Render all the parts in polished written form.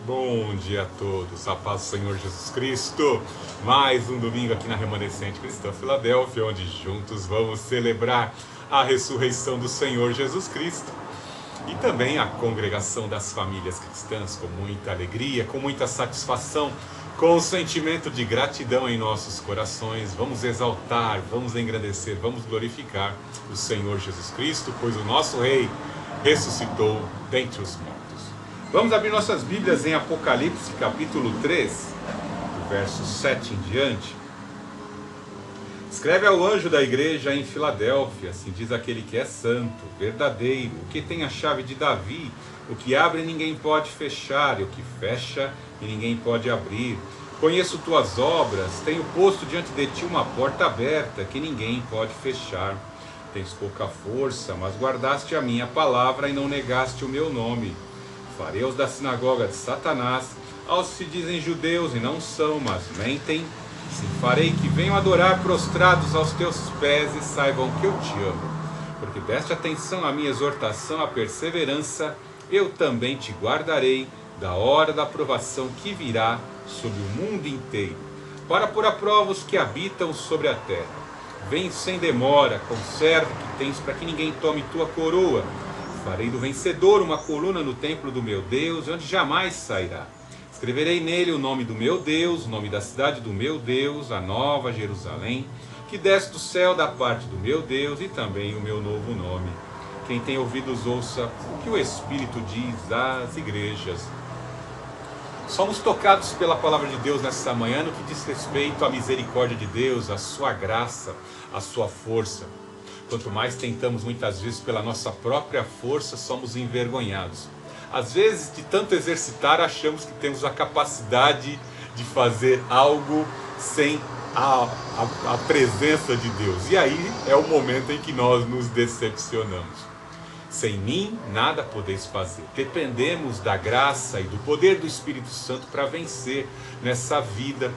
Bom dia a todos, a paz do Senhor Jesus Cristo. Mais um domingo aqui na Remanescente Cristã Filadélfia, onde juntos vamos celebrar a ressurreição do Senhor Jesus Cristo. E também a congregação das famílias cristãs, com muita alegria, com muita satisfação, com o sentimento de gratidão em nossos corações. Vamos exaltar, vamos engrandecer, vamos glorificar o Senhor Jesus Cristo, pois o nosso Rei ressuscitou dentre os mortos. Vamos abrir nossas Bíblias em Apocalipse, capítulo 3, do verso 7 em diante. Escreve ao anjo da igreja em Filadélfia, assim diz aquele que é santo, verdadeiro, o que tem a chave de Davi, o que abre e ninguém pode fechar, e o que fecha e ninguém pode abrir. Conheço tuas obras, tenho posto diante de ti uma porta aberta, que ninguém pode fechar. Tens pouca força, mas guardaste a minha palavra e não negaste o meu nome. Farei aos da sinagoga de Satanás, aos que se dizem judeus e não são, mas mentem. Sim, farei que venham adorar prostrados aos teus pés e saibam que eu te amo. Porque deste atenção à minha exortação, à perseverança, eu também te guardarei da hora da provação que virá sobre o mundo inteiro, para pôr à prova os que habitam sobre a terra. Vem sem demora, conserva o que tens para que ninguém tome tua coroa. Farei do vencedor uma coluna no templo do meu Deus, onde jamais sairá. Escreverei nele o nome do meu Deus, o nome da cidade do meu Deus, a nova Jerusalém, que desce do céu da parte do meu Deus, e também o meu novo nome. Quem tem ouvidos ouça o que o Espírito diz às igrejas. Somos tocados pela palavra de Deus nessa manhã no que diz respeito à misericórdia de Deus, à sua graça, à sua força. Quanto mais tentamos muitas vezes pela nossa própria força, somos envergonhados. Às vezes, de tanto exercitar, achamos que temos a capacidade de fazer algo sem a presença de Deus. E aí é o momento em que nós nos decepcionamos. Sem mim, nada podeis fazer. Dependemos da graça e do poder do Espírito Santo para vencer nessa vida.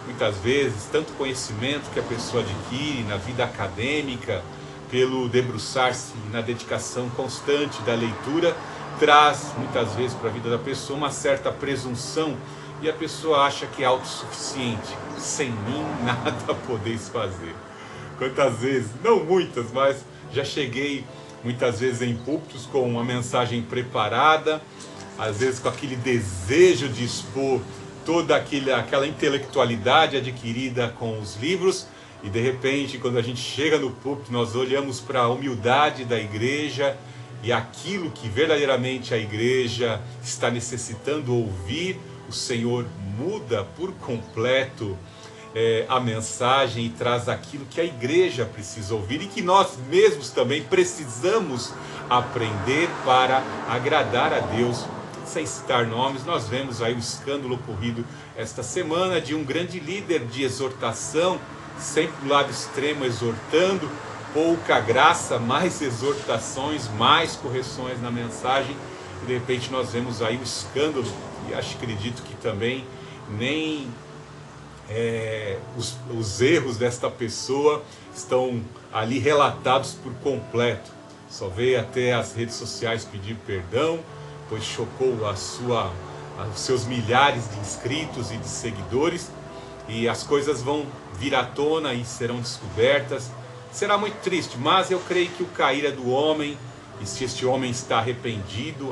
Muitas vezes, tanto conhecimento que a pessoa adquire na vida acadêmica, pelo debruçar-se na dedicação constante da leitura, traz muitas vezes para a vida da pessoa uma certa presunção e a pessoa acha que é autossuficiente. Sem mim nada podeis fazer. Quantas vezes, não muitas, mas já cheguei muitas vezes em púlpitos com uma mensagem preparada, às vezes com aquele desejo de expor toda aquela intelectualidade adquirida com os livros, e de repente, quando a gente chega no púlpito, nós olhamos para a humildade da igreja e aquilo que verdadeiramente a igreja está necessitando ouvir. O Senhor muda por completo a mensagem e traz aquilo que a igreja precisa ouvir e que nós mesmos também precisamos aprender para agradar a Deus. Sem citar nomes, nós vemos aí o escândalo ocorrido esta semana de um grande líder de exortação, sempre do lado extremo exortando, pouca graça, mais exortações, mais correções na mensagem, e de repente nós vemos aí o escândalo, e acredito que também nem os erros desta pessoa estão ali relatados por completo. Só veio até as redes sociais pedir perdão, pois chocou os seus milhares de inscritos e de seguidores, e as coisas vão vir à tona e serão descobertas. Será muito triste, mas eu creio que o cair é do homem, e se este homem está arrependido,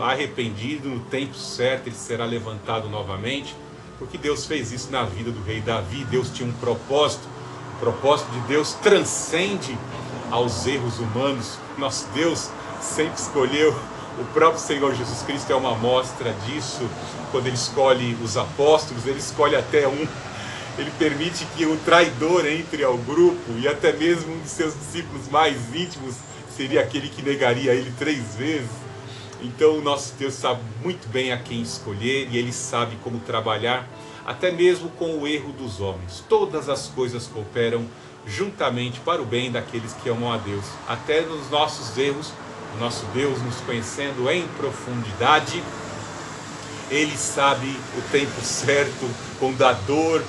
no tempo certo ele será levantado novamente, porque Deus fez isso na vida do rei Davi. Deus tinha um propósito, o propósito de Deus transcende aos erros humanos. Nosso Deus sempre escolheu, o próprio Senhor Jesus Cristo é uma amostra disso. Quando ele escolhe os apóstolos, ele escolhe até um. Ele permite que o traidor entre ao grupo, e até mesmo um de seus discípulos mais íntimos seria aquele que negaria ele 3 vezes. Então o nosso Deus sabe muito bem a quem escolher, e Ele sabe como trabalhar, até mesmo com o erro dos homens. Todas as coisas cooperam juntamente para o bem daqueles que amam a Deus. Até nos nossos erros, o nosso Deus, nos conhecendo em profundidade, Ele sabe o tempo certo, quando a dor,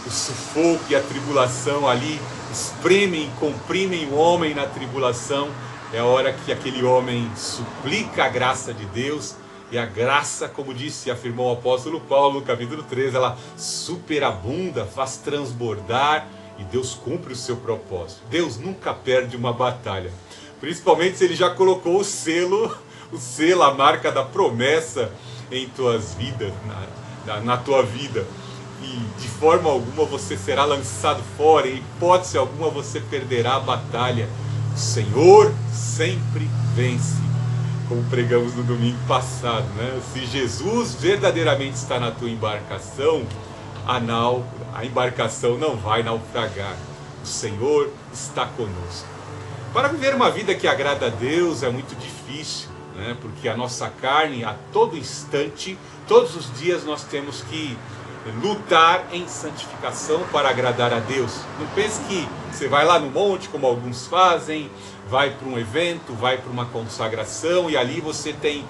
o sufoco e a tribulação ali espremem, comprimem o homem na tribulação. É a hora que aquele homem suplica a graça de Deus, E a graça, como disse e afirmou o apóstolo Paulo no capítulo 13, ela superabunda, faz transbordar, e Deus cumpre o seu propósito. Deus nunca perde uma batalha, principalmente se Ele já colocou o selo, a marca da promessa em tuas vidas, na tua vida. E de forma alguma você será lançado fora, em hipótese alguma você perderá a batalha. O Senhor sempre vence, como pregamos no domingo passado, né? Se Jesus verdadeiramente está na tua embarcação, a embarcação não vai naufragar. O Senhor está conosco. Para viver uma vida que agrada a Deus é muito difícil, né? Porque a nossa carne, a todo instante, todos os dias nós temos que lutar em santificação para agradar a Deus. Não pense que você vai lá no monte, como alguns fazem, vai para um evento, vai para uma consagração e ali você tem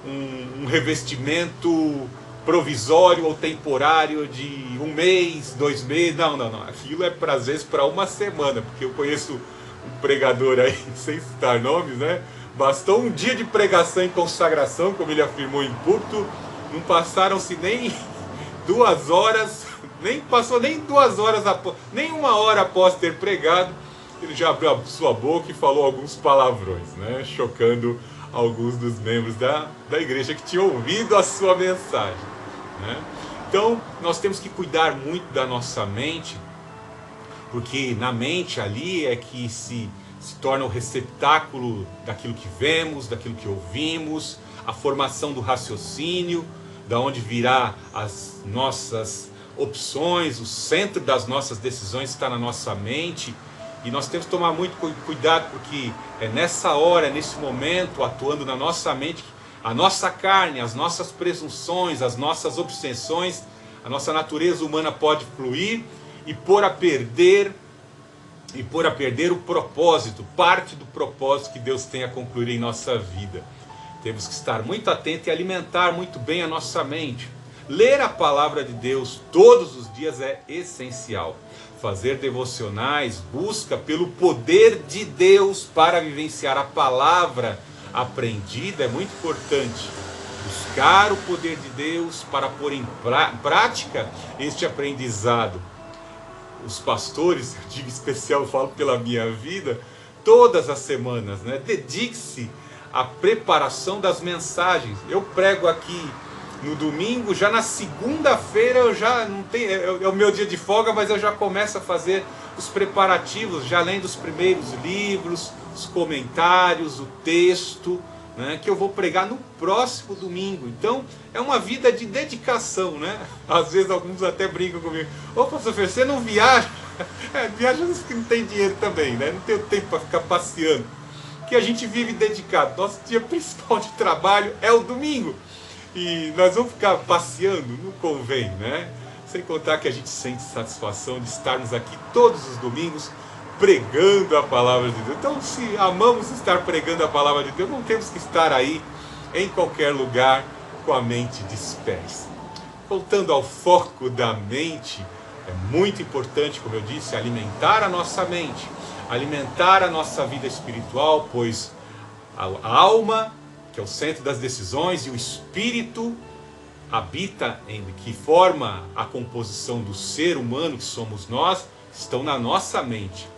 um revestimento provisório ou temporário de 1 mês, 2 meses. Não. Aquilo é às vezes para uma semana, porque eu conheço um pregador aí, sem citar nomes, né? Bastou um dia de pregação em consagração, como ele afirmou em púlpito, não passaram-se nem 2 horas, nem passou nem 2 horas, nem 1 hora após ter pregado, ele já abriu a sua boca e falou alguns palavrões, né? Chocando alguns dos membros da igreja que tinham ouvido a sua mensagem, né? Então, nós temos que cuidar muito da nossa mente, porque na mente ali é que se torna o receptáculo daquilo que vemos, daquilo que ouvimos, a formação do raciocínio, da onde virá as nossas opções, o centro das nossas decisões está na nossa mente. E nós temos que tomar muito cuidado, porque é nessa hora, nesse momento, atuando na nossa mente, a nossa carne, as nossas presunções, as nossas obsessões, a nossa natureza humana pode fluir e pôr a perder o propósito, parte do propósito que Deus tem a concluir em nossa vida. Temos que estar muito atentos e alimentar muito bem a nossa mente. Ler a palavra de Deus todos os dias é essencial. Fazer devocionais, busca pelo poder de Deus para vivenciar a palavra aprendida é muito importante. Buscar o poder de Deus para pôr em prática este aprendizado. Os pastores, eu digo especial, eu falo pela minha vida, todas as semanas, né? Dedique-se à preparação das mensagens. Eu prego aqui no domingo, já na segunda-feira eu já não tenho, é o meu dia de folga, mas eu já começo a fazer os preparativos, já lendo os primeiros livros, os comentários, o texto, né, que eu vou pregar no próximo domingo. Então é uma vida de dedicação, né? Às vezes alguns até brincam comigo: ô pastor, você não viaja? Viaja que não tem dinheiro também, né? Não tem tempo para ficar passeando, que a gente vive dedicado. Nosso dia principal de trabalho é o domingo. E nós vamos ficar passeando? Não convém, né? Sem contar que a gente sente satisfação de estarmos aqui todos os domingos pregando a palavra de Deus. Então, se amamos estar pregando a palavra de Deus, não temos que estar aí em qualquer lugar com a mente dispersa. Voltando ao foco da mente, é muito importante, como eu disse, alimentar a nossa mente, alimentar a nossa vida espiritual, pois a alma, que é o centro das decisões, e o espírito habita, que forma a composição do ser humano que somos nós, estão na nossa mente.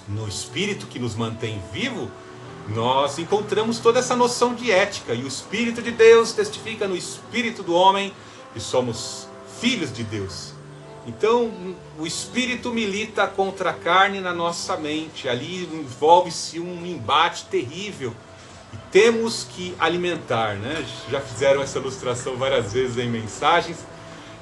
No espírito que nos mantém vivo, nós encontramos toda essa noção de ética, e o Espírito de Deus testifica no espírito do homem que somos filhos de Deus. Então o espírito milita contra a carne na nossa mente, ali envolve-se um embate terrível. E temos que alimentar, né? Já fizeram essa ilustração várias vezes em mensagens,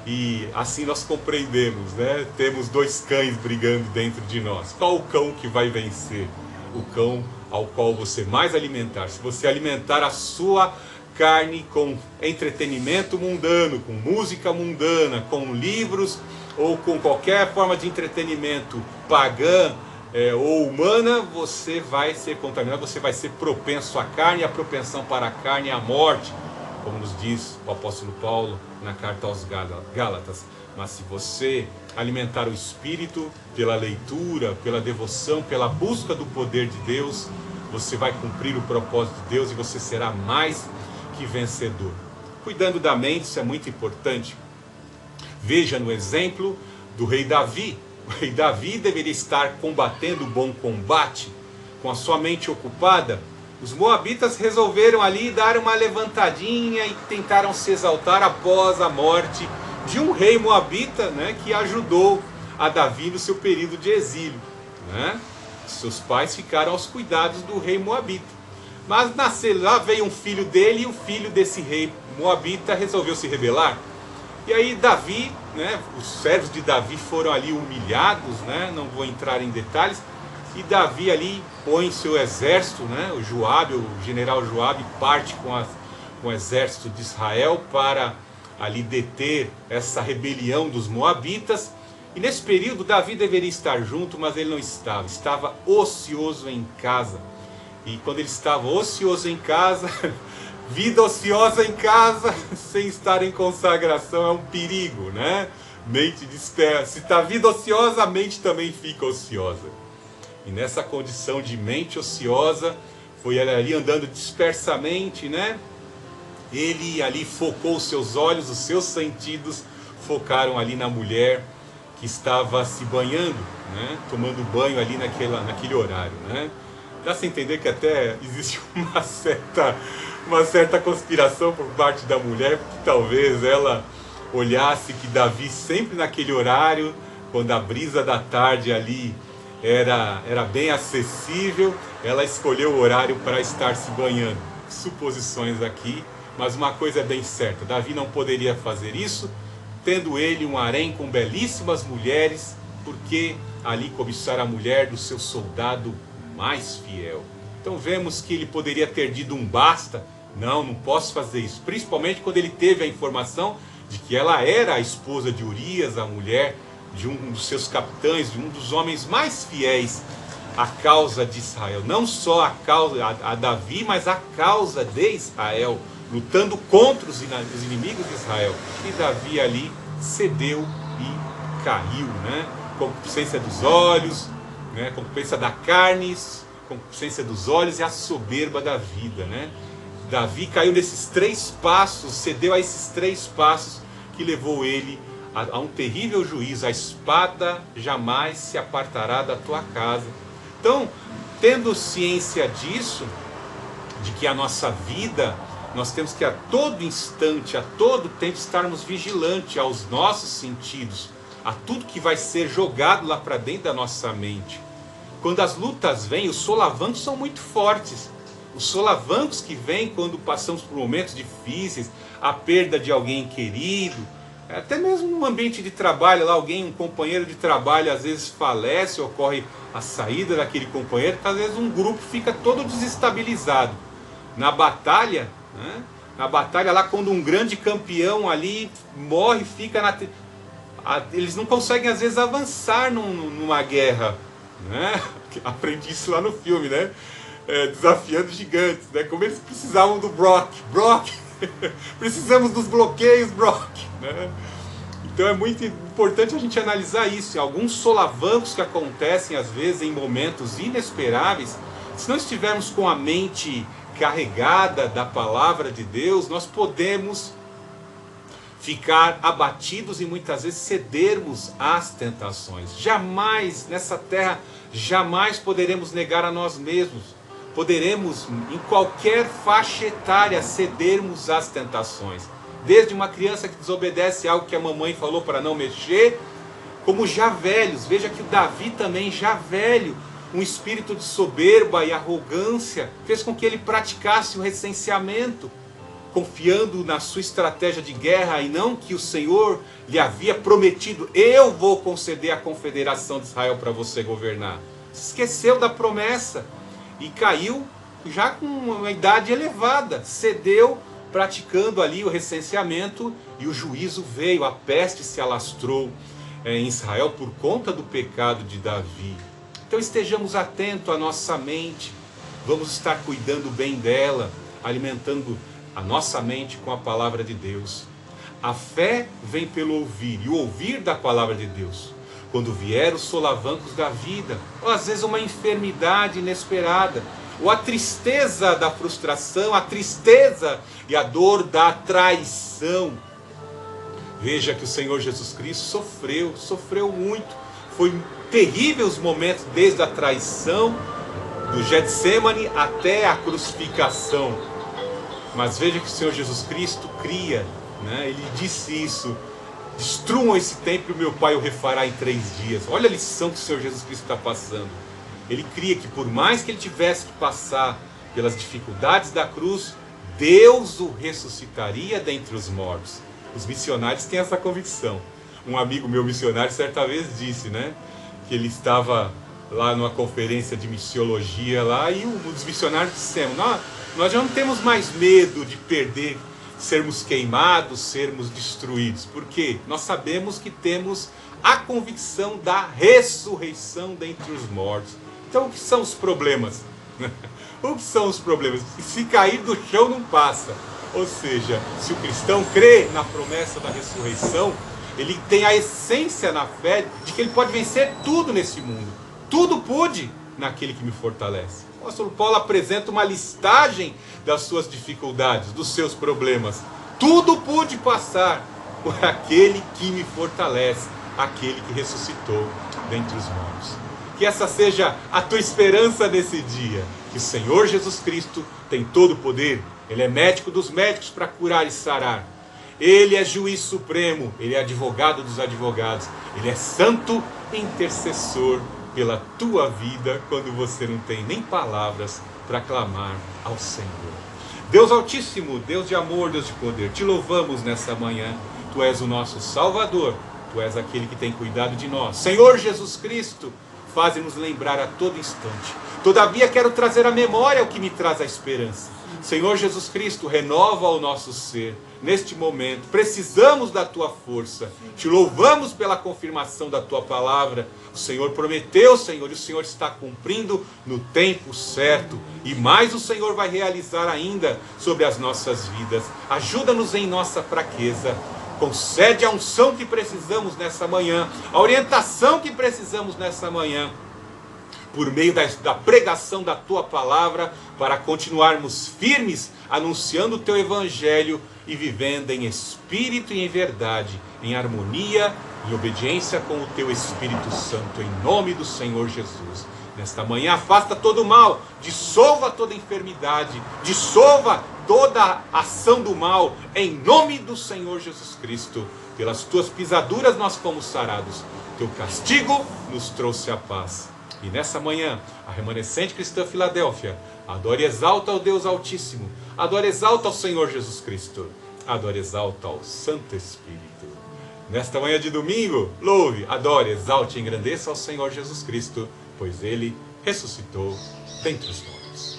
e assim nós compreendemos, né? Temos 2 cães brigando dentro de nós. Qual o cão que vai vencer? O cão ao qual você mais alimentar. Se você alimentar a sua carne com entretenimento mundano, com música mundana, com livros ou com qualquer forma de entretenimento pagã, ou humana, você vai ser contaminado, você vai ser propenso à carne, e a propensão para a carne é a morte, como nos diz o apóstolo Paulo na carta aos Gálatas. Mas se você alimentar o espírito pela leitura, pela devoção, pela busca do poder de Deus, você vai cumprir o propósito de Deus e você será mais que vencedor. Cuidando da mente, isso é muito importante. Veja no exemplo do rei Davi. O rei Davi deveria estar combatendo o bom combate, com a sua mente ocupada. Os moabitas resolveram ali dar uma levantadinha e tentaram se exaltar após a morte de um rei moabita, né, que ajudou a Davi no seu período de exílio, né? Seus pais ficaram aos cuidados do rei moabita. Mas lá veio um filho dele, e o filho desse rei moabita resolveu se rebelar. E aí Davi, né, os servos de Davi foram ali humilhados, né, não vou entrar em detalhes, e Davi ali põe seu exército, né, o Joabe, o general Joabe, parte com o exército de Israel para ali deter essa rebelião dos moabitas. E nesse período Davi deveria estar junto, mas ele não estava, estava ocioso em casa. E quando ele estava ocioso em casa, vida ociosa em casa, sem estar em consagração, é um perigo, né? Mente dispersa. Se está vida ociosa, a mente também fica ociosa. E nessa condição de mente ociosa, foi ele ali andando dispersamente, né? Ele ali focou os seus olhos, os seus sentidos focaram ali na mulher que estava se banhando, né? Tomando banho ali naquele horário, né? Dá-se entender que até existe uma certa conspiração por parte da mulher, porque talvez ela olhasse que Davi sempre naquele horário, quando a brisa da tarde ali era bem acessível, ela escolheu o horário para estar se banhando. Suposições aqui, mas uma coisa é bem certa, Davi não poderia fazer isso, tendo ele um harém com belíssimas mulheres, porque ali cobiçar a mulher do seu soldado mais fiel. Então vemos que ele poderia ter dito um basta. Não posso fazer isso. Principalmente quando ele teve a informação de que ela era a esposa de Urias, a mulher de um dos seus capitães, de um dos homens mais fiéis à causa de Israel. Não só a Davi, mas a causa de Israel, lutando contra os inimigos de Israel. E Davi ali cedeu e caiu, né? Concupiscência dos olhos, né? Concupiscência da carne, concupiscência dos olhos e a soberba da vida, né? Davi caiu nesses 3 passos, cedeu a esses 3 passos que levou ele a um terrível juízo. A espada jamais se apartará da tua casa. Então, tendo ciência disso, de que a nossa vida, nós temos que a todo instante, a todo tempo estarmos vigilantes aos nossos sentidos, a tudo que vai ser jogado lá para dentro da nossa mente. Quando as lutas vêm, os solavancos são muito fortes. Os solavancos que vêm quando passamos por momentos difíceis, a perda de alguém querido, até mesmo no ambiente de trabalho, lá um companheiro de trabalho às vezes falece, ocorre a saída daquele companheiro, às vezes um grupo fica todo desestabilizado. Na batalha, né? Na batalha lá quando um grande campeão ali morre, eles não conseguem às vezes avançar numa guerra, né? Aprendi isso lá no filme, né? Desafiando gigantes, né? Como eles precisavam do Brock, precisamos dos bloqueios, Brock, né? Então é muito importante a gente analisar isso. Alguns solavancos que acontecem às vezes em momentos inesperáveis, se não estivermos com a mente carregada da palavra de Deus, nós podemos ficar abatidos e muitas vezes cedermos às tentações. Jamais, nessa terra, jamais poderemos negar a nós mesmos. Poderemos, em qualquer faixa etária, cedermos às tentações. Desde uma criança que desobedece algo que a mamãe falou para não mexer, como já velhos. Veja que o Davi também, já velho, um espírito de soberba e arrogância, fez com que ele praticasse o recenseamento, confiando na sua estratégia de guerra e não que o Senhor lhe havia prometido: eu vou conceder a confederação de Israel para você governar. Se esqueceu da promessa e caiu já com uma idade elevada, cedeu, praticando ali o recenseamento, e o juízo veio, a peste se alastrou em Israel por conta do pecado de Davi. Então estejamos atentos à nossa mente, vamos estar cuidando bem dela, alimentando a nossa mente com a palavra de Deus. A fé vem pelo ouvir, e o ouvir da palavra de Deus. Quando vier os solavancos da vida, ou às vezes uma enfermidade inesperada, ou a tristeza da frustração, a tristeza e a dor da traição. Veja que o Senhor Jesus Cristo sofreu muito. Foi terrível os momentos desde a traição do Getsemane até a crucificação. Mas veja que o Senhor Jesus Cristo cria, né? Ele disse isso: destruam esse templo e meu Pai o refará em 3 dias. Olha a lição que o Senhor Jesus Cristo está passando. Ele cria que por mais que ele tivesse que passar pelas dificuldades da cruz, Deus o ressuscitaria dentre os mortos. Os missionários têm essa convicção. Um amigo meu missionário certa vez disse, né, que ele estava lá numa conferência de missiologia lá, e um dos missionários disseram: nós já não temos mais medo de perder, sermos queimados, sermos destruídos, porque nós sabemos que temos a convicção da ressurreição dentre os mortos. Então o que são os problemas? O que são os problemas? Se cair do chão não passa. Ou seja, se o cristão crê na promessa da ressurreição, ele tem a essência na fé de que ele pode vencer tudo nesse mundo. Tudo pude naquele que me fortalece. O apóstolo Paulo apresenta uma listagem das suas dificuldades, dos seus problemas. Tudo pude passar por aquele que me fortalece, aquele que ressuscitou dentre os mortos. Que essa seja a tua esperança nesse dia. Que o Senhor Jesus Cristo tem todo o poder. Ele é médico dos médicos para curar e sarar. Ele é juiz supremo, ele é advogado dos advogados, ele é santo intercessor pela tua vida quando você não tem nem palavras para clamar ao Senhor. Deus Altíssimo, Deus de amor, Deus de poder, te louvamos nessa manhã. Tu és o nosso Salvador, tu és aquele que tem cuidado de nós. Senhor Jesus Cristo, faz-nos lembrar a todo instante. Todavia quero trazer à memória o que me traz a esperança. Senhor Jesus Cristo, renova o nosso ser neste momento. Precisamos da tua força. Te louvamos pela confirmação da tua palavra. O Senhor prometeu, Senhor, e o Senhor está cumprindo no tempo certo. E mais o Senhor vai realizar ainda sobre as nossas vidas. Ajuda-nos em nossa fraqueza. Concede a unção que precisamos nessa manhã, a orientação que precisamos nessa manhã, por meio da pregação da tua palavra, para continuarmos firmes, anunciando o teu evangelho e vivendo em espírito e em verdade, em harmonia e obediência com o teu Espírito Santo, em nome do Senhor Jesus. Nesta manhã, afasta todo o mal, dissolva toda enfermidade, dissolva toda ação do mal, em nome do Senhor Jesus Cristo. Pelas tuas pisaduras nós fomos sarados, teu castigo nos trouxe a paz. E nessa manhã, a remanescente cristã Filadélfia adora e exalta ao Deus Altíssimo, adora e exalta ao Senhor Jesus Cristo, adora e exalta ao Santo Espírito. Nesta manhã de domingo, louve, adore, exalte e engrandeça ao Senhor Jesus Cristo, pois Ele ressuscitou dentre os mortos.